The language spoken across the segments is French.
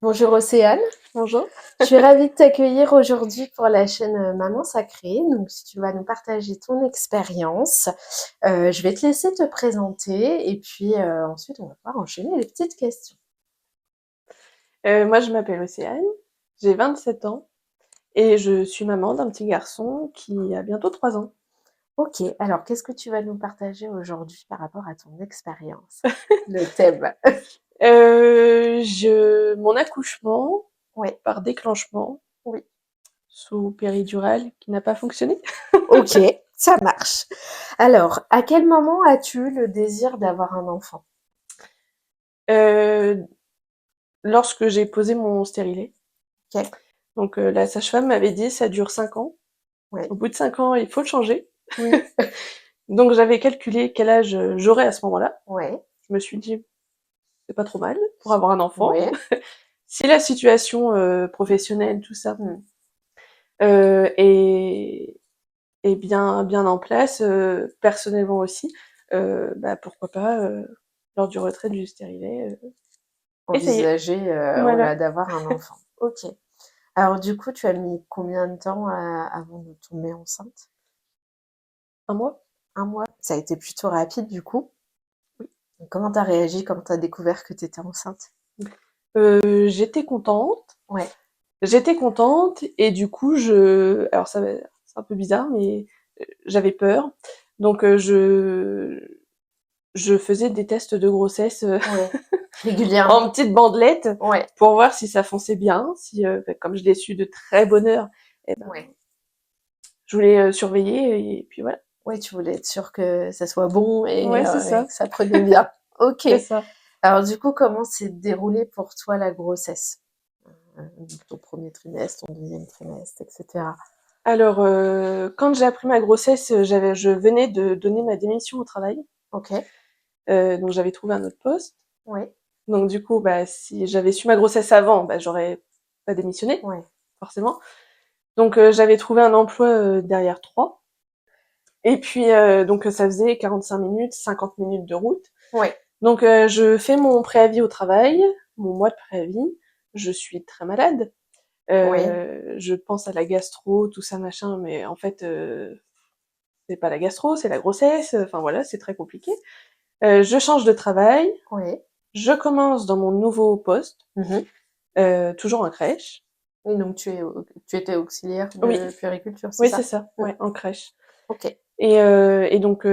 Bonjour Océane, Bonjour. je suis ravie de t'accueillir aujourd'hui pour la chaîne Maman Sacrée. Donc, si tu vas nous partager ton expérience, je vais te laisser te présenter et puis ensuite on va pouvoir enchaîner les petites questions. Moi, je m'appelle Océane, j'ai 27 ans et je suis maman d'un petit garçon qui a bientôt 3 ans. Ok, alors qu'est-ce que tu vas nous partager aujourd'hui par rapport à ton expérience? Le thème. Mon accouchement Ouais, par déclenchement oui. sous péridurale qui n'a pas fonctionné. Ok, ça marche. Alors, à quel moment as-tu le désir d'avoir un enfant? Heu, Lorsque j'ai posé mon stérilet, Ok, donc la sage-femme m'avait dit: «Ça dure 5 ans. ouais, Au bout de 5 ans, il faut le changer». oui, Donc j'avais calculé quel âge, j'aurais à ce moment-là. ouais, Je me suis dit: «C'est pas trop mal pour avoir un enfant». ouais. Si la situation, professionnelle, tout ça, Hmm. heu, est est bien en place, personnellement aussi, bah, pourquoi pas, lors du retrait du stérilet, essayer. Envisager, Voilà, voilà, d'avoir un enfant. OK. Alors du coup, tu as mis combien de temps avant de tomber enceinte? 1 mois? Un mois? Ça a été plutôt rapide du coup? Oui. Et comment t'as réagi quand t'as découvert que t'étais enceinte? J'étais contente, Ouais, et du coup alors ça va c'est un peu bizarre, mais j'avais peur. Donc je faisais des tests de grossesse, ouais. en Régulièrement? petites bandelettes Ouais, pour voir si ça fonçait bien, si, bah, comme je l'ai su de très bonne heure, et ben, ouais. je voulais, surveiller et puis voilà. Ouais, tu voulais être sûre que ça soit bon Ouais, c'est et ça, que ça prenait bien. OK. c'est ça. Alors du coup, comment s'est déroulée pour toi la grossesse? Ton premier trimestre, ton deuxième trimestre, et cetera? Alors, quand j'ai appris ma grossesse, je venais de donner ma démission au travail, OK. donc j'avais trouvé un autre poste. Ouais, Donc du coup, bah, si j'avais su ma grossesse avant, bah, j'aurais pas démissionné, ouais. forcément. Donc j'avais trouvé un emploi, derrière Troyes, et puis, donc ça faisait 45 minutes, 50 minutes de route. Ouais, Donc je fais mon préavis au travail, mon mois de préavis. Je suis très malade. ouais. Je pense à la gastro, tout ça machin, mais en fait, c'est pas la gastro, c'est la grossesse. Enfin voilà, c'est très compliqué. Je change de travail, Ouais. je commence dans mon nouveau poste, Mmh. toujours en crèche. Oui, donc tu étais auxiliaire Oui, de puériculture, c'est oui c'est ça? ça, Mmh. ouais, en crèche. OK. Et donc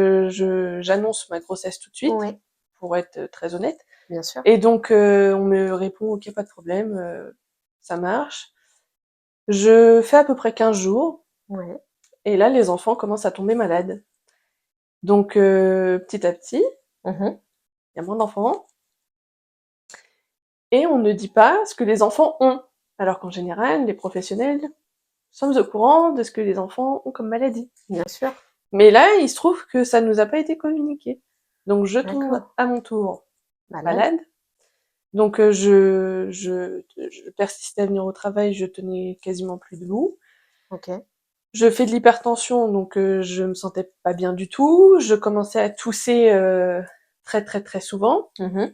j'annonce ma grossesse tout de suite, Ouais, pour être très honnête. bien sûr. Et donc on me répond: «OK, pas de problème, ça marche». Je fais à peu près 15 jours, Ouais. et là les enfants commencent à tomber malades. Donc petit à petit, Mmh. il y a moins d'enfants et on ne dit pas ce que les enfants ont. Alors qu'en général, les professionnels sommes au courant de ce que les enfants ont comme maladie. Bien sûr. Mais là, il se trouve que ça nous a pas été communiqué. Donc je tombe D'accord. à mon tour Malade? malade. Donc je persistais à venir au travail, je tenais quasiment plus debout. OK. Je fais de l'hypertension, donc je me sentais pas bien du tout. Je commençais à tousser, très, très, très souvent. Mmh.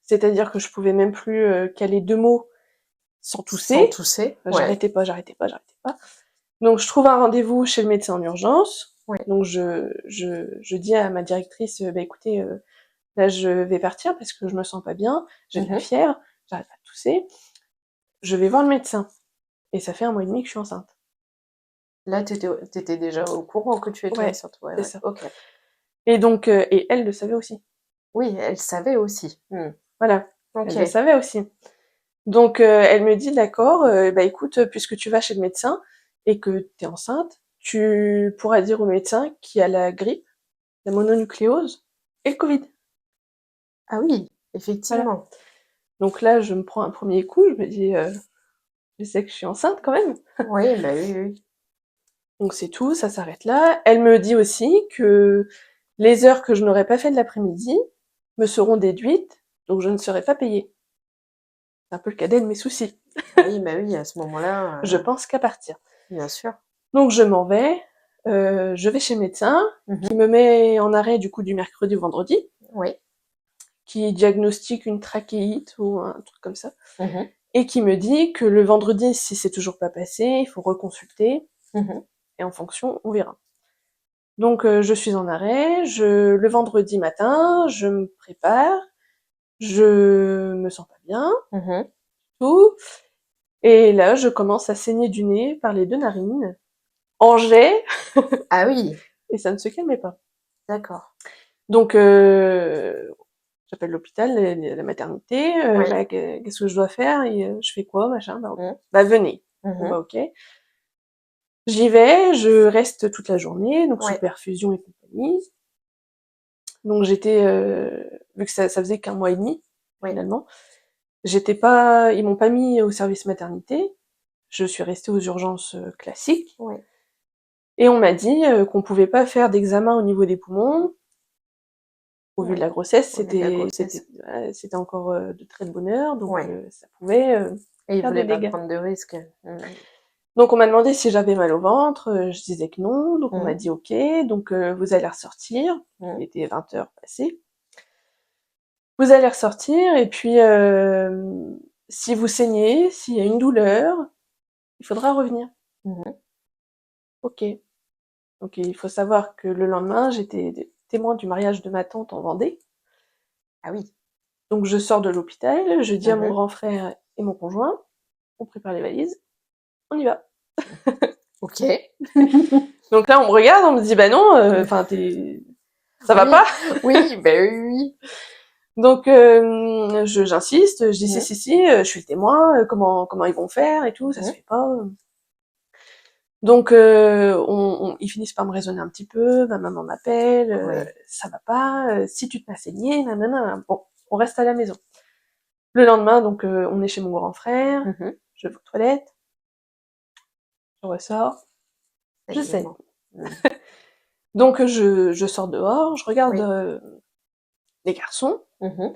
C'est-à-dire que je pouvais même plus, caler 2 mots sans Sans tousser. tousser? Ouais. J'arrêtais pas, j'arrêtais pas, j'arrêtais pas. Donc je trouve un rendez-vous chez le médecin en urgence. Ouais. Donc je dis à ma directrice: «Bah écoutez, là je vais partir parce que je me sens pas bien, j'ai de la Mmh. fièvre, j'arrête pas de tousser. Je vais voir le médecin». Et ça fait 1 mois et demi que je suis enceinte. Là, tu étais déjà au courant que tu étais Ouais, enceinte? Ouais, c'est ouais. ça. OK. Et donc et elle le savait aussi. Oui, elle savait aussi. Mmh. Voilà, elle le OK. savait aussi. Donc elle me dit: «D'accord, bah écoute, puisque tu vas chez le médecin et que tu es enceinte, tu pourras dire au médecin qu'il y a la grippe, la mononucléose et le Covid». Ah oui, Voilà. effectivement. Donc là, je me prends un premier coup, je me dis: «Je sais que je suis enceinte quand même». Oui, bah, oui, oui. Donc c'est tout, ça s'arrête là. Elle me dit aussi que les heures que je n'aurais pas fait de l'après-midi me seront déduites, donc je ne serai pas payée. C'est un peu le cadet de mes soucis. Oui, bah, oui, à ce moment-là, Je pense qu'à partir. bien sûr. Donc je m'en vais, je vais chez le médecin, Mmh. qui me met en arrêt du coup du mercredi au vendredi, Oui. qui diagnostique une trachéite ou un truc comme ça. Mmh. et qui me dit que le vendredi, si c'est toujours pas passé, il faut reconsulter, Mmh. et en fonction, on verra. Donc je suis en arrêt, le vendredi matin, je me prépare, je me sens pas bien, Mmh. tout, et là, je commence à saigner du nez par les 2 narines, en jet, Ah oui, et ça ne se calmait pas. d'accord. Donc j'appelle l'hôpital, la maternité, Oui. bah, qu'est-ce que je dois faire? Et je fais quoi? Machin, bah, OK. Mmh. Bah, venez. Bon, Mmh. bah, OK. J'y vais, je reste toute la journée, donc sous Ouais. perfusion et compagnie. Donc j'étais, vu que ça faisait qu'1 mois et demi, Oui. finalement, j'étais pas ils m'ont pas mis au service maternité, je suis restée aux urgences, classiques, Oui. et on m'a dit, qu'on pouvait pas faire d'examen au niveau des poumons. Au vu de Oui. la grossesse, Au vu de la c'était grossesse. ouais, c'était encore, de très de bonne heure, donc Ouais. ça pouvait, Et ils faire des voulaient pas dégâts. prendre de risques. Mmh. Donc on m'a demandé si j'avais mal au ventre, je disais que non, donc on m'a Mmh. dit: «OK, donc vous allez ressortir». Mmh. Il était 20h passées. «Vous allez ressortir et puis, si vous saignez, s'il y a une douleur, il faudra revenir». Mmh. OK. Donc il faut savoir que le lendemain, j'étais témoin du mariage de ma tante en Vendée. Ah oui. Donc je sors de l'hôpital, je dis à mon Mmh. grand frère et mon conjoint: «On prépare les valises, on y va». OK. Donc là, on me regarde, on me dit: «Bah non, enfin ça va pas?» Oui, oui, bah, oui, oui. Donc j'insiste, je dis: «Si, Mmh. si, si, je suis le témoin, comment ils vont faire et tout, ça se Mmh. fait pas». Donc ils finissent par me raisonner un petit peu, ma maman m'appelle, Ouais. «Ça va pas, si tu te fais saigner, nanana». Bon, on reste à la maison. Le lendemain, donc on est chez mon grand frère, Mmh. je vais aux toilettes, je ressors, je saigne. Saignement. Mmh. Donc je sors dehors, je regarde, Oui. les garçons, Mmh.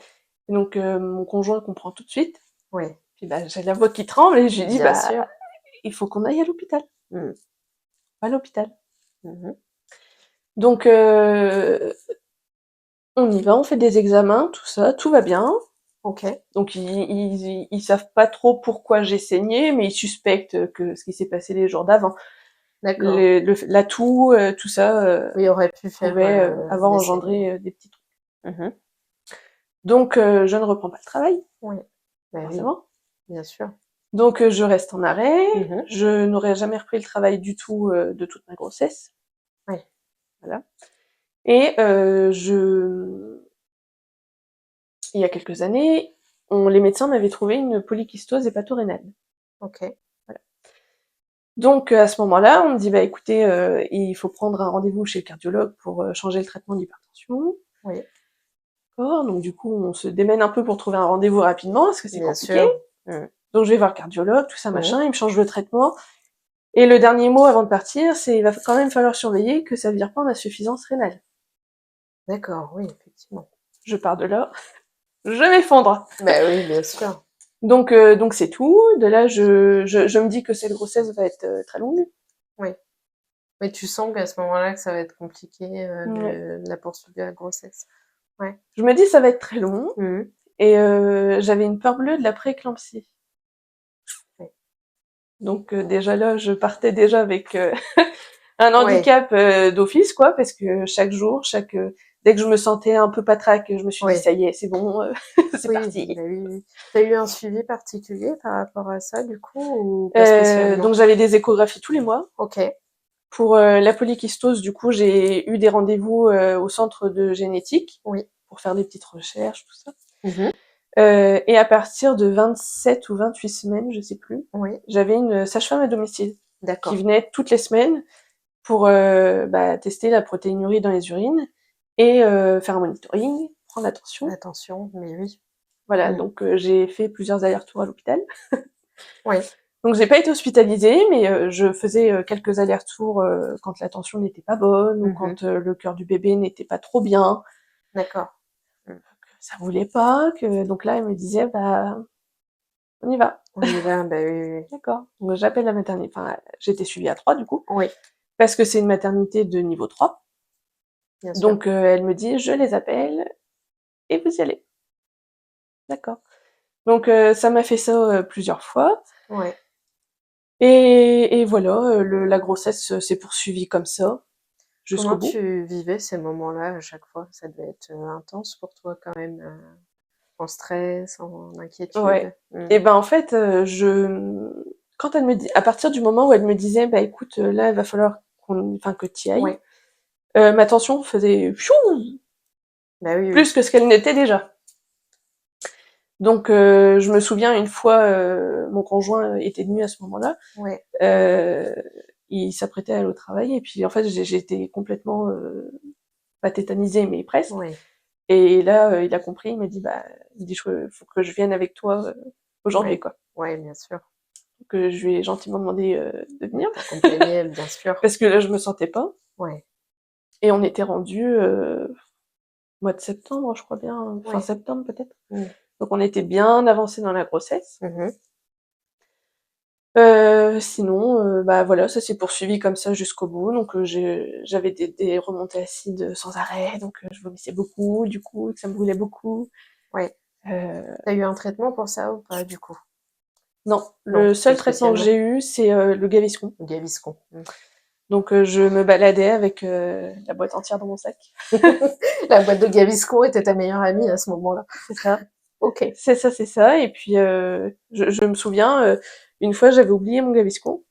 et donc mon conjoint comprend tout de suite. Ouais. Puis bah, j'ai la voix qui tremble et je lui dis: Bien «Bah, sûr. il faut qu'on aille à l'hôpital, Mmh. à l'hôpital». Mmh. Donc on y va, on fait des examens, tout ça, tout va bien. OK. Donc ils savent pas trop pourquoi j'ai saigné, mais ils suspectent que ce qui s'est passé les jours d'avant, D'accord. la toux, tout ça, Oui, aurait pu faire, pouvait, avoir des engendré, saignements. des petits trucs. Mmh. Donc je ne reprends pas le travail, Oui. Bah, oui, forcément. bien sûr. Donc je reste en arrêt, Mmh. je n'aurais jamais repris le travail du tout, de toute ma grossesse, Ouais. voilà. Et je il y a quelques années, les médecins m'avaient trouvé une polykystose hépatorénale. OK. Voilà. Donc à ce moment-là, on me dit: «Bah écoutez, il faut prendre un rendez-vous chez le cardiologue pour, changer le traitement de l'hypertension». Oui, D'accord, donc du coup, on se démène un peu pour trouver un rendez-vous rapidement parce que c'est bien compliqué. sûr. Mmh. Donc je vais voir le cardiologue, tout ça Mmh. machin, il me change le traitement, et le dernier mot avant de partir, c'est: «Il va quand même falloir surveiller que ça vire pas en insuffisance rénale». D'accord, oui, effectivement. Je pars de là, je m'effondre. Bah, oui, bien sûr. Donc c'est tout. De là, je me dis que cette grossesse va être, très longue. Oui. Mais tu sens qu'à ce moment-là, que ça va être compliqué, Ouais. de la poursuite de la grossesse? Ouais. Je me dis: «Ça va être très long», Mmh. et j'avais une peur bleue de la prééclampsie. Ouais. Donc déjà là, je partais déjà avec, un Ouais, handicap, d'office, quoi, parce que chaque jour, dès que je me sentais un peu patraque, je me suis dit: ouais. «Ça y est, c'est bon, c'est Oui, parti». bah, oui, oui. Tu as eu un suivi particulier par rapport à ça, du coup, ou pas spécialement? Donc j'avais des échographies tous les mois. OK. Pour, la polykystose, du coup, j'ai eu des rendez-vous, au centre de génétique Oui. pour faire des petites recherches, tout ça. Mmh. Et à partir de 27 ou 28 semaines, je sais plus, Oui. j'avais une sage-femme à domicile qui D'accord. venait toutes les semaines pour, bah, tester la protéinurie dans les urines et faire un monitoring, prendre la tension. Attention, mais oui. Voilà, Mmh. donc j'ai fait plusieurs allers-retours à l'hôpital. Oui. Donc j'ai pas été hospitalisée, mais je faisais, quelques allers-retours, quand la tension n'était pas bonne ou Mmh. quand, le cœur du bébé n'était pas trop bien. D'accord. Mmh. Ça voulait pas, donc là, elle me disait: «Bah, on y va». On y va, bah, oui, oui, oui. D'accord. Donc j'appelle la maternité, enfin, j'étais suivie à 3 du coup, Oui, parce que c'est une maternité de niveau 3. bien sûr. Donc elle me dit: «Je les appelle et vous y allez». D'accord. Donc ça m'a fait ça plusieurs fois. Ouais. Et voilà, la grossesse s'est poursuivie comme ça, jusqu'au Comment bout. tu vivais ces moments-là à chaque fois? Ça devait être, intense pour toi quand même, en stress, en Ouais. inquiétude? Mmh. Et ben en fait, quand elle me dit, à partir du moment où elle me disait, bah écoute, là, il va falloir que tu y ailles, Ouais. ma tension faisait pfiou Bah, oui, oui. plus que ce qu'elle n'était déjà. Donc je me souviens une fois, mon conjoint était venu à ce moment-là, Ouais. euh, il s'apprêtait à aller au travail et puis en fait j'étais complètement pas tétanisée mais presque. Ouais. Et là il a compris, il m'a dit bah il dit faut que je vienne avec toi aujourd'hui Ouais. quoi. Ouais, bien sûr. Donc je lui ai gentiment demandé de venir T'accompagner, bien sûr. parce que là je me sentais pas. Ouais. Et on était rendu mois de septembre je crois bien, fin Ouais. septembre peut-être. Mmh. Donc on était bien avancé dans la grossesse. Mmh. Sinon, bah voilà, ça s'est poursuivi comme ça jusqu'au bout. Donc j'avais des remontées acides sans arrêt, donc je vomissais beaucoup, du coup, que ça me brûlait beaucoup. Ouais. Euh, Tu as eu un traitement pour ça ou pas, du coup? non, Non, le pas seul traitement que spécialement? j'ai eu, c'est le Gaviscon. Gaviscon. Mmh. Donc je me baladais avec la boîte entière dans mon sac. La boîte de Gaviscon était ta meilleure amie à ce moment-là? C'est ça, OK. c'est ça, c'est ça. Et puis je me souviens, une fois j'avais oublié mon Gaviscon.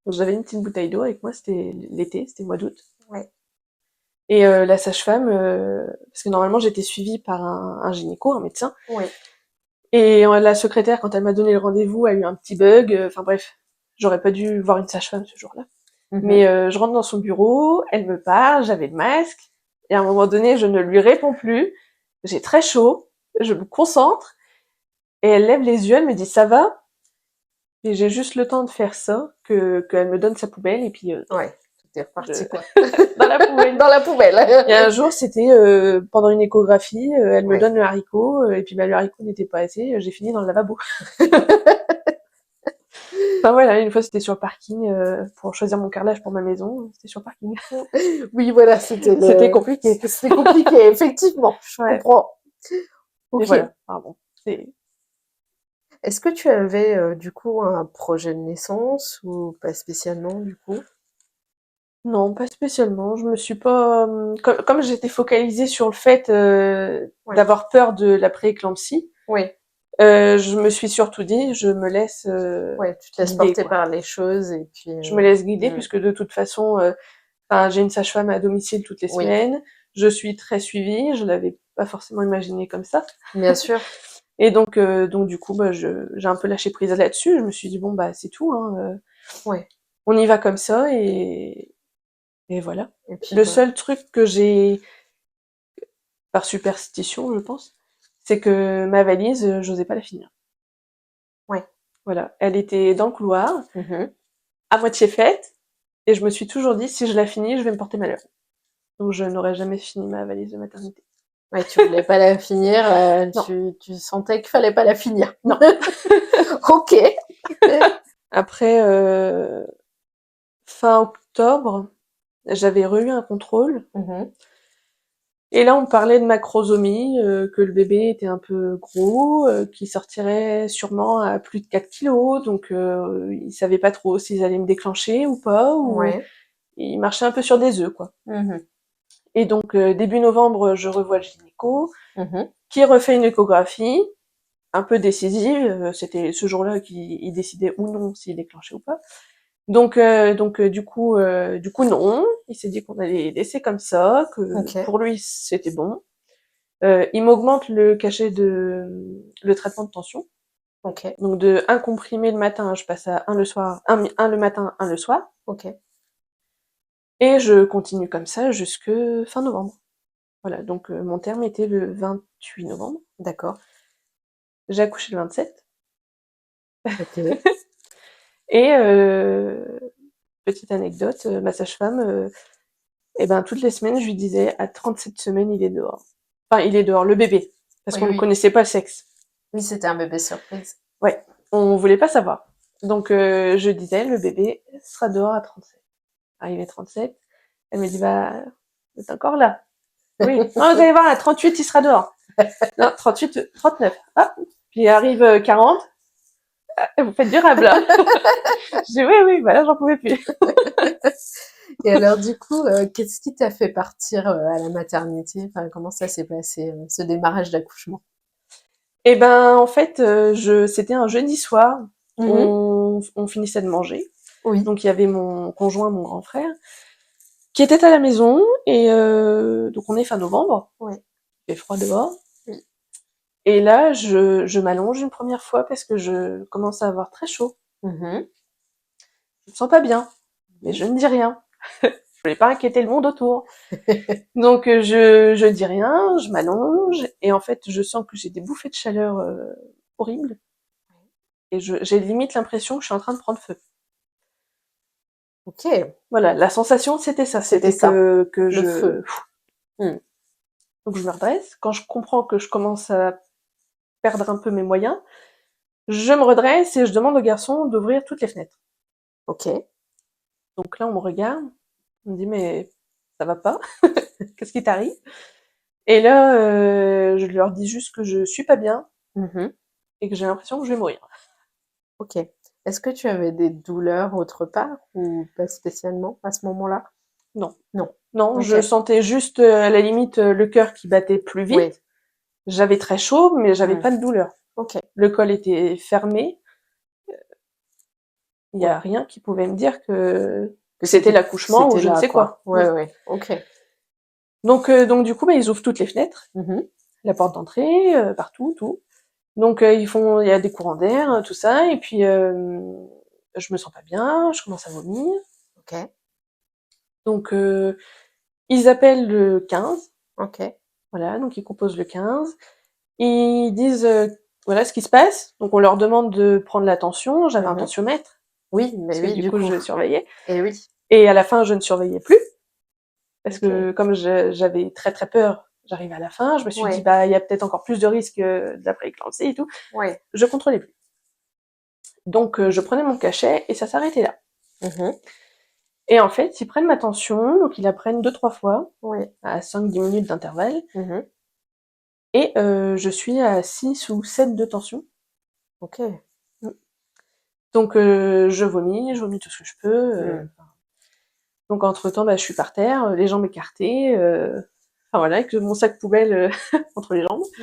Donc j'avais une petite bouteille d'eau avec moi, c'était l'été, c'était le mois d'août. Ouais. Et la sage-femme, parce que normalement j'étais suivie par un gynéco, un médecin, Ouais. et la secrétaire, quand elle m'a donné le rendez-vous, a eu un petit bug. Enfin bref, j'aurais pas dû voir une sage-femme ce jour-là. Mmh. Mais je rentre dans son bureau, elle me parle, j'avais le masque, et à un moment donné, je ne lui réponds plus. J'ai très chaud, je me concentre, et elle lève les yeux, elle me dit ça va, et j'ai juste le temps de faire ça, que qu'elle me donne sa poubelle, et puis Ouais. Tout est je reparti, quoi. dans la poubelle. Dans la poubelle. Et un jour, c'était pendant une échographie, elle me Ouais. donne le haricot, et puis bah, le haricot n'était pas assez, j'ai fini dans le lavabo. Enfin voilà, une fois c'était sur le parking, pour choisir mon carrelage pour ma maison, c'était sur le parking. Oui, voilà, c'était C'était compliqué. c'était compliqué, effectivement, je Ouais. comprends. Et OK. voilà, pardon. C'est... Est-ce que tu avais, du coup, un projet de naissance ou pas spécialement, du coup? Non, pas spécialement. Je me suis pas... comme j'étais focalisée sur le fait Ouais. d'avoir peur de la prééclampsie, Ouais. je me suis surtout dit, je me laisse Ouais, tu te laisses guider, porter quoi. par les choses et puis, Je me laisse guider, mmh, puisque de toute façon, enfin, j'ai une sage-femme à domicile toutes les oui, semaines. Je suis très suivie. Je l'avais pas forcément imaginé comme ça. bien sûr. Et donc du coup, bah, j'ai un peu lâché prise là-dessus. Je me suis dit bon bah c'est tout, hein, Ouais, on y va comme ça et voilà. et puis Le voilà. seul truc que j'ai, par superstition, je pense, c'est que ma valise, j'osais pas la finir. Ouais. Voilà, elle était dans le couloir, Mmh. à moitié faite, et je me suis toujours dit si je la finis, je vais me porter malheur. Donc je n'aurais jamais fini ma valise de maternité. Ouais, tu voulais pas la finir, Non, tu sentais qu'il fallait pas la finir. non. OK. Après, fin octobre, j'avais eu un contrôle. Mmh. Et là, on me parlait de macrosomie, que le bébé était un peu gros, qu'il sortirait sûrement à plus de 4 kilos, donc ils savaient pas trop s'ils allaient me déclencher ou pas, ou Ouais. ils marchaient un peu sur des œufs, quoi. Mmh. Et donc début novembre, je revois le gynéco, Mmh. qui refait une échographie, un peu décisive. C'était ce jour-là qu'il décidait ou non s'il déclenchait ou pas. Donc du coup non. Il s'est dit qu'on allait laisser comme ça, que OK. pour lui c'était bon. Il m'augmente le traitement de tension. OK. Donc de un comprimé le matin, je passe à un le soir, un le matin, un le soir. OK. Et je continue comme ça jusque fin novembre. Voilà, donc mon terme était le 28 novembre. D'accord. J'ai accouché le 27. OK. Et petite anecdote, ma sage-femme, eh ben toutes les semaines, je lui disais à 37 semaines, il est dehors. Enfin, il est dehors, le bébé, parce Oui, qu'on ne oui. connaissait pas le sexe. Oui, c'était un bébé surprise. Ouais, on voulait pas savoir. Donc je disais, le bébé sera dehors à 37. Arrivé 37, elle me dit, bah, vous êtes encore là. Oui. Non, vous allez voir, à 38, il sera dehors. Non, 38, 39. Ah, Puis arrive 40, vous faites durable, là. Je dis oui, bah là, j'en pouvais plus. Et alors du coup, qu'est-ce qui t'a fait partir, à la maternité? Enfin, comment ça s'est passé, ce démarrage d'accouchement? Et ben, en fait, c'était un jeudi soir. Mmh. On finissait de manger. Oui. Donc, il y avait mon conjoint, mon grand frère, qui était à la maison. Et donc, on est fin novembre. Ouais. Il fait froid dehors. Oui. Et là, je m'allonge une première fois parce que je commence à avoir très chaud. Mmh. Je me sens pas bien, mais Oui. je ne dis rien. Je voulais pas inquiéter le monde autour. Donc je dis rien, je m'allonge et en fait je sens que j'ai des bouffées de chaleur horribles et j'ai limite l'impression que je suis en train de prendre feu. OK, Voilà, la sensation c'était ça, c'était c'était ça, que le je feu. Mmh. donc je me redresse. Quand je comprends que je commence à perdre un peu mes moyens, je me redresse et je demande au garçon d'ouvrir toutes les fenêtres. OK. Donc là on me regarde, on me dit mais ça va pas? Qu'est-ce qui t'arrive? Et là je leur dis juste que je suis pas bien Mmh. et que j'ai l'impression que je vais mourir. OK. Est-ce que tu avais des douleurs autre part ou pas spécialement à ce moment-là? Non. Non. Non, OK. je sentais juste, à la limite, le cœur qui battait plus Oui. vite. J'avais très chaud, mais j'avais Mmh. pas de douleur. OK. Le col était fermé. Il y Ouais. a rien qui pouvait me dire que Que c'était c'était l'accouchement ou c'était je ne là, sais quoi. quoi. Mmh. Ouais, ouais. OK. Donc du coup, bah, ils ouvrent toutes les fenêtres, Mmh. la porte d'entrée, partout, tout. Donc il y a des courants d'air, tout ça et puis, je me sens pas bien, je commence à vomir. OK. Donc ils appellent le 15, OK. voilà, donc ils composent le 15. Ils disent, voilà ce qui se passe. Donc on leur demande de prendre la tension. J'avais un Mmh. tensiomètre, Oui, parce mais que oui, du du coup coup. je surveillais. Et oui. Et à la fin, je ne surveillais plus, parce OK. que comme j'avais très très peur, j'arrive à la fin, je me suis dit, Ouais. bah il y a peut-être encore plus de risques de la prééclampsie et tout. Ouais. Je contrôlais plus. Donc je prenais mon cachet et ça s'arrêtait là. Mmh. Et en fait, ils prennent ma tension, donc ils la prennent 2-3 fois, Ouais. à 5-10 minutes d'intervalle, Mmh. et je suis à 6 ou 7 de tension. OK. Donc je vomis tout ce que je peux. Mmh. Donc entre-temps, bah, je suis par terre, les jambes écartées, enfin voilà, avec mon sac poubelle entre les jambes. Mmh.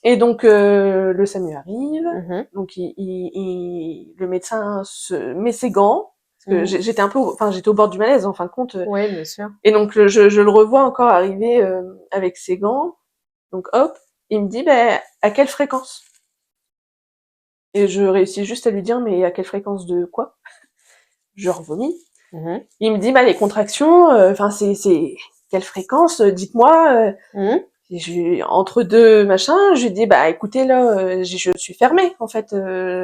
Et donc le SAMU arrive, Mmh. donc le médecin se met ses gants, parce que Mmh. j'étais un peu, enfin j'étais au bord du malaise en fin de compte. Ouais, bien sûr. Et donc je le revois encore arriver avec ses gants. Donc hop, il me dit, bah, à quelle fréquence? Et je réussis juste à lui dire, mais à quelle fréquence de quoi? Je revomis. Mmh. Il me dit, bah, les contractions, enfin, c'est quelle fréquence, dites-moi. Mmh. Entre deux machins, je lui dis, bah, écoutez, là, je suis fermée, en fait,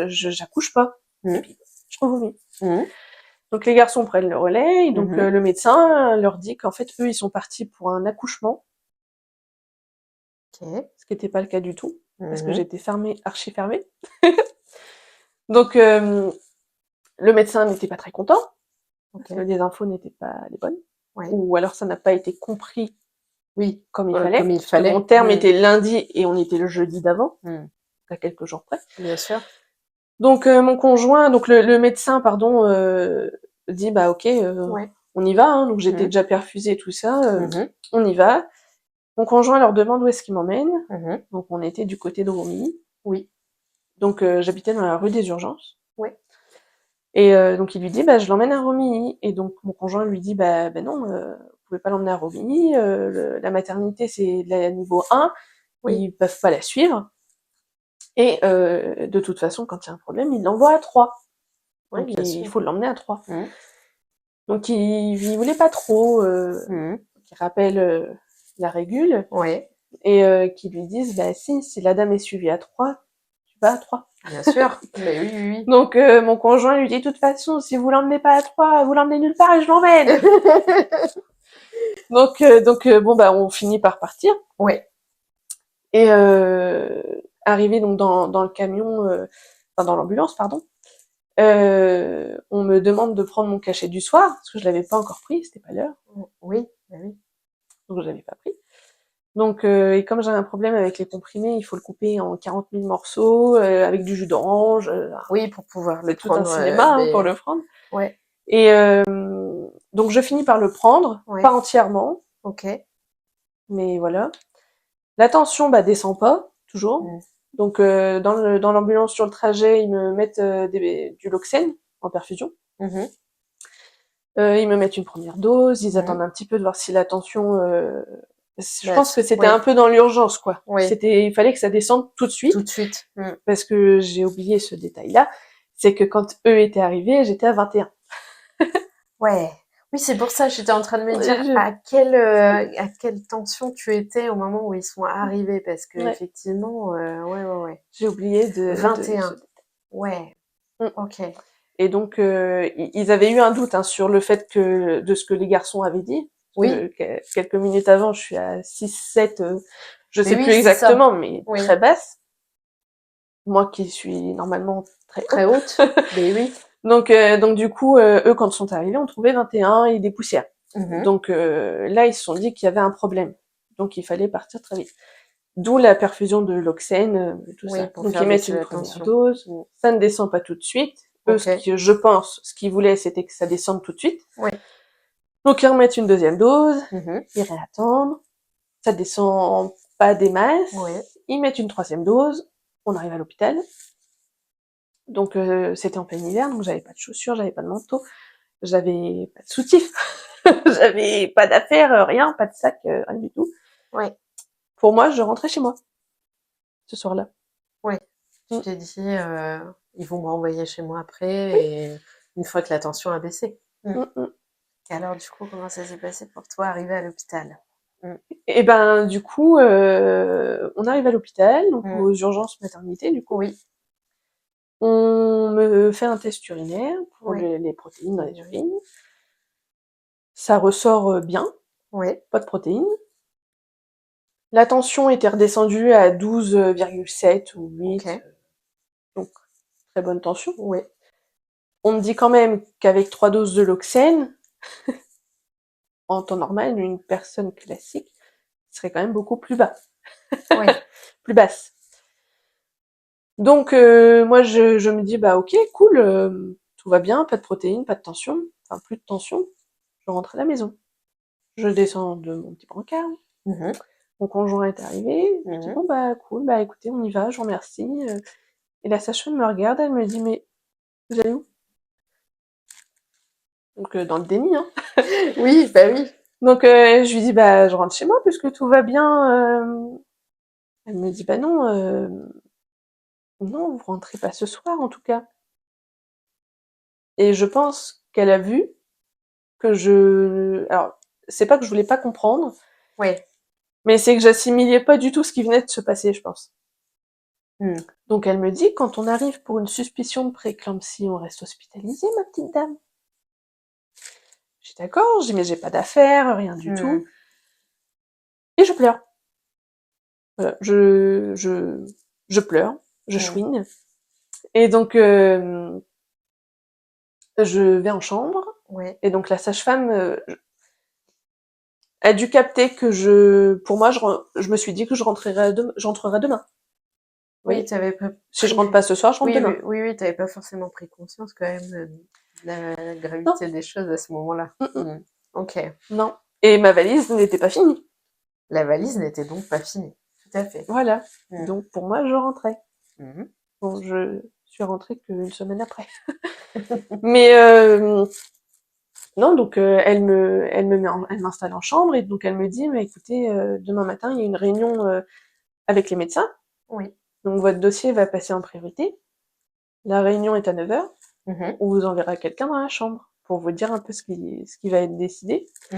j'accouche pas. Et Mmh. puis, je revomis. Mmh. Donc, les garçons prennent le relais, et donc, Mmh. le médecin leur dit qu'en fait, eux, ils sont partis pour un accouchement, OK. ce qui n'était pas le cas du tout, parce que Mmh. j'étais fermée, archi fermée. Donc, le médecin n'était pas très content, parce que OK. les infos n'étaient pas les bonnes, Ouais. ou alors ça n'a pas été compris Oui, comme il fallait, comme il parce que mon fallait. terme Mmh. était lundi et on était le jeudi d'avant, Mmh. à quelques jours près. Bien sûr. Donc mon conjoint, donc le médecin, pardon, dit bah ok, Ouais. on y va. Hein. Donc j'étais Mmh. déjà perfusée tout ça, Mmh. on y va. Mon conjoint leur demande où est-ce qu'il m'emmène. Mmh. Donc on était du côté de Romilly. Oui. Donc j'habitais dans la rue des Urgences. Ouais. Et donc il lui dit bah je l'emmène à Romilly. Et donc mon conjoint lui dit bah non, vous pouvez pas l'emmener à Romilly. La maternité c'est la niveau 1, Oui. ils peuvent pas la suivre. Et de toute façon, quand il y a un problème, ils l'envoient à 3. Oui, Donc bien il sûr. faut l'emmener à 3. Mmh. Donc il voulait pas trop Mmh. qu'il rappelle la régule Ouais, et qu'ils lui disent bah si la dame est suivie à 3, tu vas à 3. bien sûr. Mais oui, oui, Donc mon conjoint lui dit de toute façon si vous l'emmenez pas à 3, vous l'emmenez nulle part et je l'emmène. oui. Donc bon bah on finit par partir Ouais. et arrivé donc dans le camion, enfin dans l'ambulance pardon. On me demande de prendre mon cachet du soir parce que je l'avais pas encore pris, c'était pas l'heure, Oui, bah oui. donc je l'avais pas pris. Donc, et comme j'ai un problème avec les comprimés, il faut le couper en 40 000 morceaux, avec du jus d'orange. Oui, pour pouvoir le C'est tout un prendre, cinéma pour mais le prendre. ouais, Et donc, je finis par le prendre, ouais, pas entièrement, OK. mais voilà. La tension, descend pas, toujours. Mmh. Donc, dans l'ambulance sur le trajet, ils me mettent du Loxène en perfusion. Mmh. Ils me mettent une première dose, ils Mmh. attendent un petit peu de voir si la tension... je Bah, pense que c'était un oui, peu dans l'urgence, quoi. oui, Il fallait que ça descende tout de suite, tout de suite. Mmh. parce que j'ai oublié ce détail-là, c'est que quand eux étaient arrivés, j'étais à 21. Ouais. Oui, c'est pour ça, j'étais en train de me dire Je- à quelle tension tu étais au moment où ils sont arrivés parce Ouais, qu'effectivement, ouais, ouais, ouais. j'ai oublié de ce 21. détail. Ouais, Mm. OK. Et donc, ils avaient eu un doute hein, sur le fait que de ce que les garçons avaient dit. Parce Oui, quelques minutes avant, je suis à 6-7, je mais sais oui, plus c'est ça. exactement, mais Oui, très basse. Moi qui suis normalement très très haute. haute. Mais oui. Donc du coup, eux, quand ils sont arrivés, on trouvait 21 et des poussières. Mmh. Donc là, ils se sont dit qu'il y avait un problème. Donc il fallait partir très vite. D'où la perfusion de l'oxène, tout Oui, ça. pour Donc faire ils mettent baisser une la première tension. dose, Mmh. ça ne descend pas tout de suite. Eux, OK. je pense, ce qu'ils voulaient, c'était que ça descende tout de suite. Oui. Donc ils remettent une deuxième dose, Mmh. ils réattendent, ça descend pas des Oui. masses, ils mettent une troisième dose, on arrive à l'hôpital. Donc c'était en plein hiver, donc j'avais pas de chaussures, j'avais pas de manteau, j'avais pas de soutif, j'avais pas d'affaires, rien, pas de sac, rien du tout. Oui. Pour moi, je rentrais chez moi ce soir-là. Oui. Tu Mm. t'es dit, «Ils vont me renvoyer chez moi après Oui. et une fois que la tension a baissé». Mmh. Mm, mm. Et alors du coup, comment ça s'est passé pour toi, arrivé à l'hôpital? Mmh. Et ben du coup, on arrive à l'hôpital, donc Mmh. aux urgences maternité du coup. Oui, On me fait un test urinaire pour oui. les protéines dans les Mmh. urines. Ça ressort bien, Oui, pas de protéines. La tension était redescendue à 12,7 ou 8, OK. donc très bonne tension. Oui. On me dit quand même qu'avec 3 doses de Loxène, en temps normal, une personne classique serait quand même beaucoup plus bas, Oui. plus basse. Donc moi je me dis bah ok cool, tout va bien, pas de protéines, pas de tension, enfin plus de tension, je rentre à la maison. Je descends de mon petit brancard, Mmh. mon conjoint est arrivé, je dis Mmh. bon bah cool, bah écoutez on y va, je vous remercie. Et la sage-femme me regarde, elle me dit mais vous allez où? Donc dans le déni hein. Oui, bah oui. Donc je lui dis bah je rentre chez moi puisque tout va bien. Elle me dit bah non, non vous rentrez pas ce soir en tout cas. Et je pense qu'elle a vu que alors c'est pas que je voulais pas comprendre, Oui. mais c'est que j'assimilais pas du tout ce qui venait de se passer, je pense. Mmh. Donc elle me dit, quand on arrive pour une suspicion de prééclampsie, on reste hospitalisé, ma petite dame. J'ai d'accord, j'ai mais j'ai pas d'affaires, rien du Mmh. tout. Et je pleure. Voilà, je pleure, je Mmh. chouine. Et donc je vais en chambre, Ouais. et donc la sage-femme a dû capter que pour moi, je me suis dit que j'entrerai demain. Vous Oui, voyez? tu avais pas Si je rentre pris pas ce soir, je rentre oui, demain. oui, oui, oui, tu avais pas forcément pris conscience quand même, de la Non, gravité des choses à ce moment-là. Mmh. OK. non. Et ma valise n'était pas finie. La valise n'était donc pas finie. Tout à fait. Voilà. Mmh. Donc pour moi, je rentrais. Mmh. Bon, je suis rentrée qu'une semaine après. Mais non, donc elle m'installe en chambre et donc elle me dit, mais écoutez, demain matin, il y a une réunion avec les médecins. Oui. Donc votre dossier va passer en priorité. La réunion est à 9h. Mmh. On vous enverra quelqu'un dans la chambre pour vous dire un peu ce qui va être décidé. Mmh.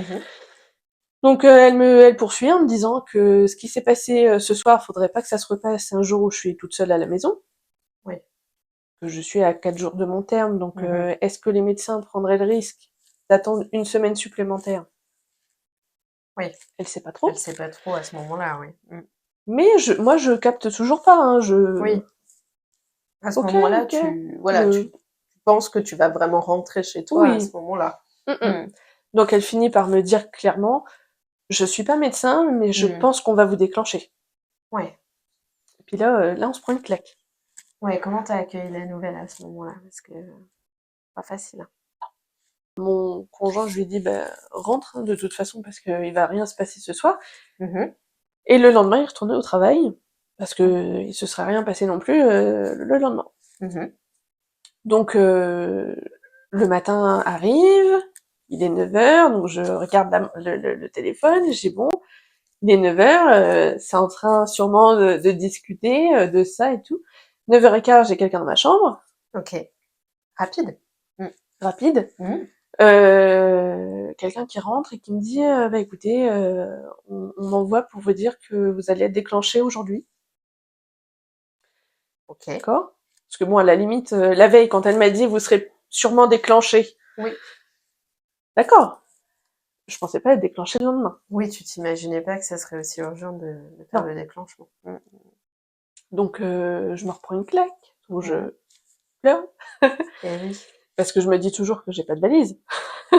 Donc elle poursuit en me disant que ce qui s'est passé ce soir, faudrait pas que ça se repasse un jour où je suis toute seule à la maison, Oui. que je suis à 4 jours de mon terme, donc Mmh. est-ce que les médecins prendraient le risque d'attendre une semaine supplémentaire? Oui. Elle sait pas Elle trop. sait pas trop à ce moment-là, oui. Mmh. Mais moi je capte toujours pas, hein, Oui. À ce ok, moment-là, ok, tu voilà, euh, tu penses que tu vas vraiment rentrer chez toi à oui. ce moment-là. Mm, mm. Mmh. Donc elle finit par me dire clairement, je suis pas médecin, mais je Mmh. pense qu'on va vous déclencher. Ouais. Et puis là, on se prend une claque. Ouais, comment t'as accueilli la nouvelle à ce moment-là? Parce que pas facile, hein. Mon conjoint, je lui ai dit, bah, rentre, hein, de toute façon, parce qu'il va rien se passer ce soir. Mmh. Et le lendemain, il retournait au travail, parce que il se serait rien passé non plus le lendemain. Mmh. Donc, le matin arrive, il est 9h, donc je regarde le téléphone, j'ai bon, il est 9h, c'est en train sûrement de discuter de ça et tout. 9h15, j'ai quelqu'un dans ma chambre, OK. Rapide. Mmh. rapide. Mmh. Quelqu'un qui rentre et qui me dit bah écoutez, on m'envoie pour vous dire que vous allez être déclenché aujourd'hui, OK. d'accord? Parce que bon, à la limite, la veille, quand elle m'a dit vous serez sûrement déclenché, Oui. d'accord. Je pensais pas être déclenché le lendemain. Oui, tu t'imaginais pas que ça serait aussi urgent de faire Non. le déclenchement. Mmh. Donc je me reprends une claque, donc Mmh. je pleure, Et oui. parce que je me dis toujours que j'ai pas de valise. Que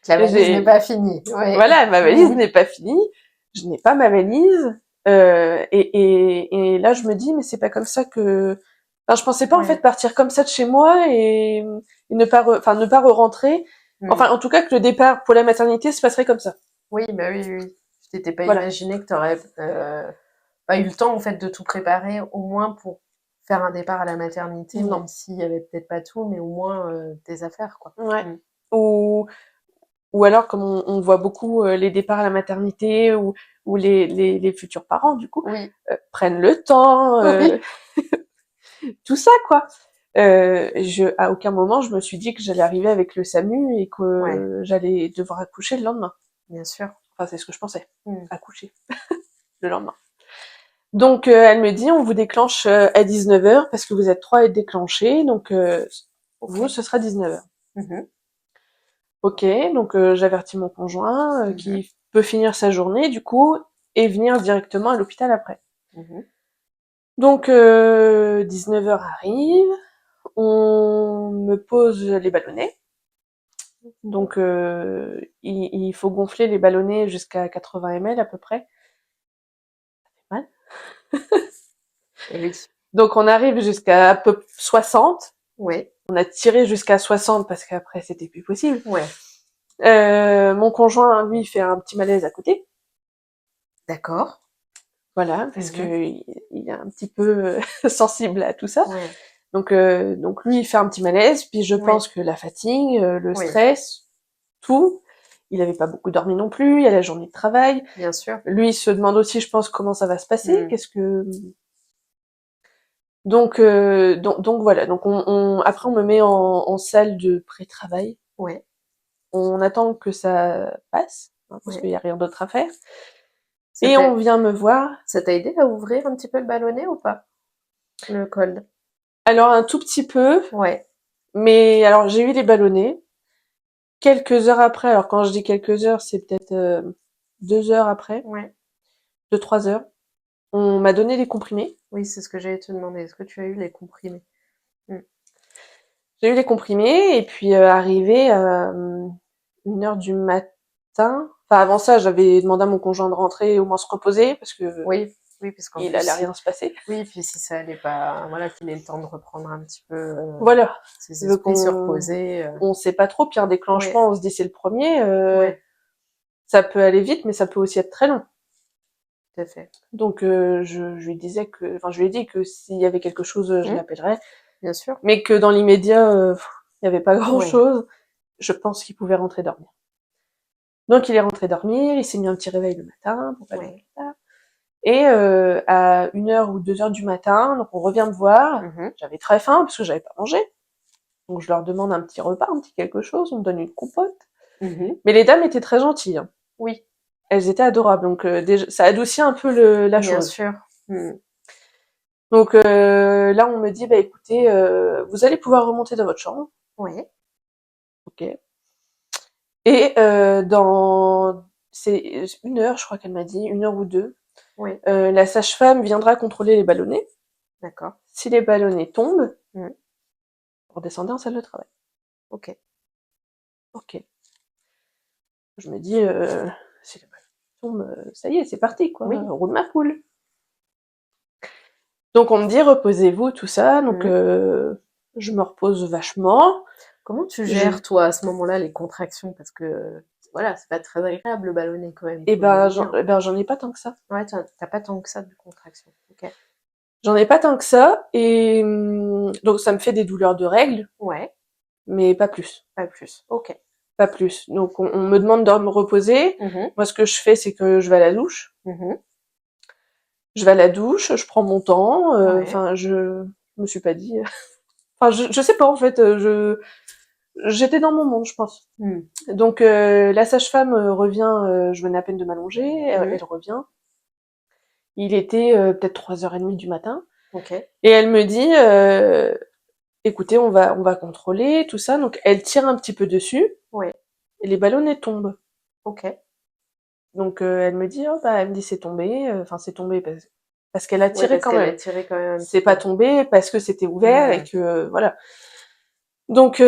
la valise n'est J'ai pas finie. Ouais. Voilà, ma valise Mmh. n'est pas finie, je n'ai pas ma valise, et là je me dis mais c'est pas comme ça que, enfin je pensais pas en fait Ouais. partir comme ça de chez moi et ne pas re-rentrer. Mmh. Enfin en tout cas que le départ pour la maternité se passerait comme ça. Oui, bah oui, oui, oui. Tu t'étais pas Voilà. imaginé que tu aurais pas eu le temps en fait de tout préparer, au moins pour faire un départ à la maternité, Non. même s'il y avait peut-être pas tout, mais au moins tes affaires, quoi. Ouais. Mmh. Ou ou alors comme on voit beaucoup les départs à la maternité ou les futurs parents du coup Oui, prennent le temps, oui, tout ça quoi. À aucun moment je me suis dit que j'allais arriver avec le SAMU et ouais, que j'allais devoir accoucher le lendemain. bien sûr. Enfin c'est ce que je pensais, Mmh. accoucher le lendemain. Donc elle me dit on vous déclenche à 19h parce que vous êtes 3 à être déclenchés, donc vous OK. ce sera 19h. Mmh. Ok, donc j'avertis mon conjoint Mmh. qui peut finir sa journée du coup et venir directement à l'hôpital après. Mmh. Donc 19h arrive, on me pose les ballonnets. Donc il faut gonfler les ballonnets jusqu'à 80 ml à peu près. Ouais. Et oui. Donc on arrive jusqu'à peu 60. Ouais, On a tiré jusqu'à 60 parce qu'après c'était plus possible. ouais. Mon conjoint lui fait un petit malaise à côté. D'accord. Voilà, parce que Mmh. il est un petit peu sensible à tout ça. Ouais, Donc lui il fait un petit malaise, puis je oui, pense que la fatigue, le oui, stress, tout. Il avait pas beaucoup dormi non plus, il y a la journée de travail. bien sûr. Lui il se demande aussi, je pense, comment ça va se passer. Mmh. Qu'est-ce que donc voilà. Donc après on me met en salle de pré-travail. Ouais, On attend que ça passe, hein, parce qu'il ouais. y a rien d'autre à faire. Ça Et t'a on vient me voir. ça t'a aidé à ouvrir un petit peu le ballonnet ou pas? Le col? Alors un tout petit peu, Ouais, mais alors j'ai eu les ballonnets. Quelques heures après, alors quand je dis quelques heures, c'est peut-être 2 heures après, ouais. 2, 3 heures, on m'a donné des comprimés. Oui, c'est ce que j'allais te demander. Est-ce que tu as eu les comprimés? Mmh. J'ai eu les comprimés et puis arrivé à 1h du matin. Enfin avant ça, j'avais demandé à mon conjoint de rentrer au moins se reposer parce que Oui, oui, parce qu'en il plus allait si rien se passer. oui, puis si ça allait pas voilà, qu'il ait le temps de reprendre un petit peu, Voilà. ses Vu esprits, se qu'on reposer, on sait pas trop, puis un ouais, déclenchement, on se dit c'est le premier, ouais, ça peut aller vite, mais ça peut aussi être très long. tout à fait. Donc je lui disais que, enfin je lui ai dit que s'il y avait quelque chose, je Mmh, l'appellerais, bien sûr. mais que dans l'immédiat, il y avait pas grand Ouais, chose. Je pense qu'il pouvait rentrer dormir. Donc il est rentré dormir, il s'est mis un petit réveil le matin pour pas aller à ouais. l'hôpital. Et à 1h ou 2h du matin, donc on revient me voir. Mmh. J'avais très faim parce que j'avais pas mangé. Donc je leur demande un petit repas, un petit quelque chose, on me donne une compote. Mmh. Mais les dames étaient très gentilles, hein. Oui, Elles étaient adorables, donc déjà, ça adoucit un peu la bien chose. sûr. Mmh. Donc là, on me dit, bah écoutez, vous allez pouvoir remonter dans votre chambre. Ouais, Ok. Et c'est 1 heure, je crois qu'elle m'a dit, 1 heure ou 2, ouais, la sage-femme viendra contrôler les ballonnets. d'accord. Si les ballonnets tombent, Mmh. vous redescendez en salle de travail. OK. Ok. Je me dis, si le ballon tombe, ça y est, c'est parti, quoi. Oui. Roule ma poule. Donc on me dit reposez-vous, tout ça. Donc je me repose vachement. Comment tu Je... gères, toi, à ce moment-là, les contractions? Parce que, voilà, c'est pas très agréable le ballonnet quand même, Et faut le dire. j'en ai pas tant que ça. Ouais, t'as pas tant que ça de contractions. Ok. J'en ai pas tant que ça. Et donc ça me fait des douleurs de règles, Ouais, mais pas plus. pas plus. Ok. Pas plus. Donc on me demande de me reposer. Mhm, Moi ce que je fais, c'est que je vais à la douche. mhm. Je vais à la douche, je prends mon temps. Ouais. Enfin, je me suis pas dit. Enfin, je sais pas en fait. J'étais dans mon monde, je pense. Hmm. Donc la sage-femme revient. Je venais à peine de m'allonger. Mhm. Elle revient. Il était peut-être 3h30 du matin. Ok. Et elle me dit, écoutez, on va contrôler tout ça. Donc elle tire un petit peu dessus Ouais. et les ballonnets tombent. Ok. Donc elle me dit, oh, bah, elle me dit c'est tombé. Enfin c'est tombé parce qu'elle a Ouais, tiré parce quand qu'elle a même. tiré quand même un petit C'est peu. pas tombé parce que c'était ouvert et Hmm. que voilà. Donc il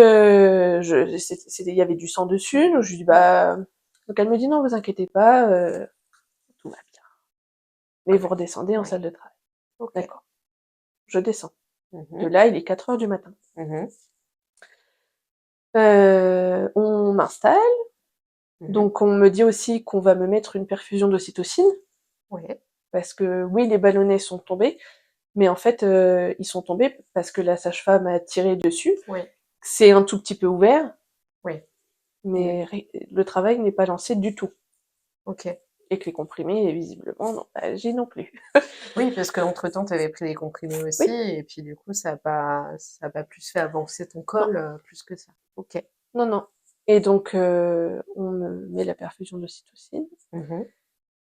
y avait du sang dessus. Donc je lui dis bah. Donc elle me dit non, vous inquiétez pas, tout va bien. Mais vous redescendez en Ouais. salle de travail. Ok. D'accord. Je descends. De Mhm, là, il est 4h du matin. mhm, On m'installe. mhm. Donc on me dit aussi qu'on va me mettre une perfusion d'ocytocine Ouais. parce que oui, les ballonnets sont tombés, mais en fait ils sont tombés parce que la sage-femme a tiré dessus. Ouais. C'est un tout petit peu ouvert, Ouais. Mm. mais le travail n'est pas lancé du tout. Ok. Et que les comprimés, visiblement, n'ont pas agi non plus. Oui, parce qu'entre-temps, tu avais pris des comprimés aussi, Oui, et puis du coup, ça a pas plus fait avancer ton non, col plus que ça. Ok. non, non. Et donc on me met la perfusion d'ocytocine. Mhm.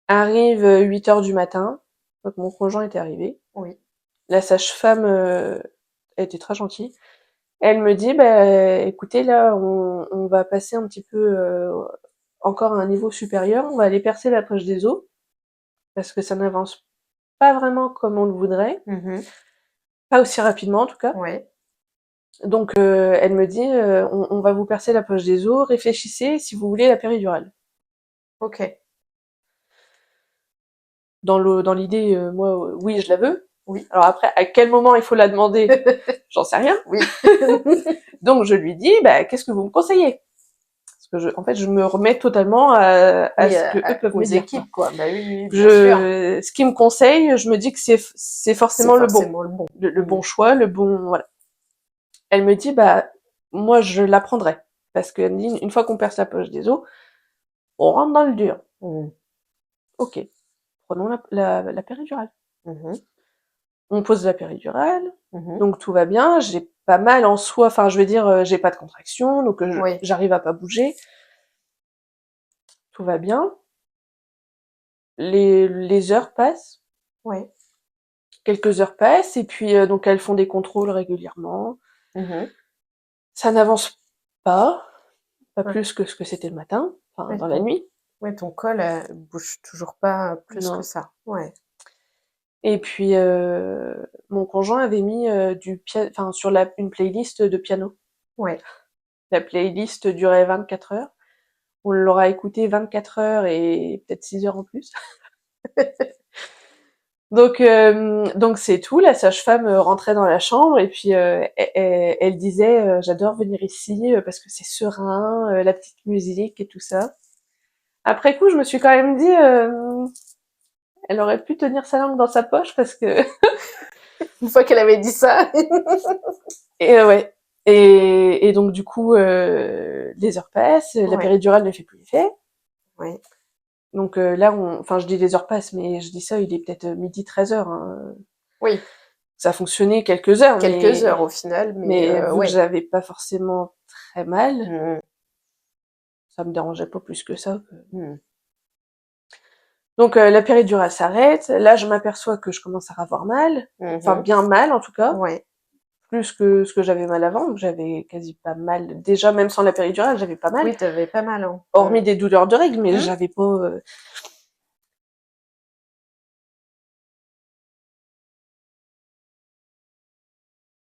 Arrive 8h du matin, donc mon conjoint était arrivé. Oui. La sage-femme était très gentille. Elle me dit, bah, écoutez, là, on va passer un petit peu encore à un niveau supérieur. On va aller percer la poche des os parce que ça n'avance pas vraiment comme on le voudrait, Mhm. pas aussi rapidement en tout cas. Ouais. Donc, elle me dit, on va vous percer la poche des os. Réfléchissez si vous voulez la péridurale. Ok. Dans l'idée, moi, oui, je la veux. Oui. Alors après, à quel moment il faut la demander, j'en sais rien. Oui. Donc je lui dis, bah, qu'est-ce que vous me conseillez? Parce que en fait, je me remets totalement à Oui, ce que eux peuvent aux me dire, quoi. équipes, quoi. Bah oui, oui, bien sûr. Ce qu'ils me conseillent, je me dis que c'est C'est forcément le bon, forcément le bon. le Mm. bon choix, le bon, voilà. Elle me dit, bah, moi, je l'apprendrai. Parce que une fois qu'on perce la poche des os, on rentre dans le dur. Mm. Ok, prenons la péridurale. Mhm. On pose la péridurale, Mhm. donc tout va bien. J'ai pas mal en soi, enfin, je veux dire, j'ai pas de contraction, donc Oui. j'arrive à pas bouger. Tout va bien. Les heures passent. Ouais. Quelques heures passent et puis donc elles font des contrôles régulièrement. Mhm. Ça n'avance pas, pas Ouais. plus que ce que c'était le matin, enfin Ouais, dans la nuit. ton col bouge toujours pas plus que Non. ça. Ouais. Et puis mon conjoint avait mis enfin sur une playlist de piano. Ouais. La playlist durait 24 heures. On l'aura écouté 24 heures et peut-être 6 heures en plus. Donc c'est tout. La sage-femme rentrait dans la chambre et puis elle disait j'adore venir ici parce que c'est serein, la petite musique et tout ça. Après coup, je me suis quand même dit elle aurait pu tenir sa langue dans sa poche parce que Une fois qu'elle avait dit ça. et ouais. Et donc du coup les heures passent, la Ouais. péridurale ne fait plus effet. Ouais. Donc là enfin je dis les heures passent mais je dis ça, il est peut-être midi 13h hein. Oui. Ça a fonctionné quelques heures Quelques heures au final, mais mais vu que ouais. j'avais pas forcément très mal, Mm. ça me dérangeait pas plus que ça. Mm. Donc la péridurale s'arrête. Là, je m'aperçois que je commence à avoir mal, enfin Mhm. bien mal en tout cas, Ouais. plus que ce que j'avais mal avant. Donc j'avais quasi pas mal. Déjà, même sans la péridurale, j'avais pas mal. Oui, t'avais pas mal, hein. Mm. Hormis des douleurs de règles, mais Mm. j'avais pas.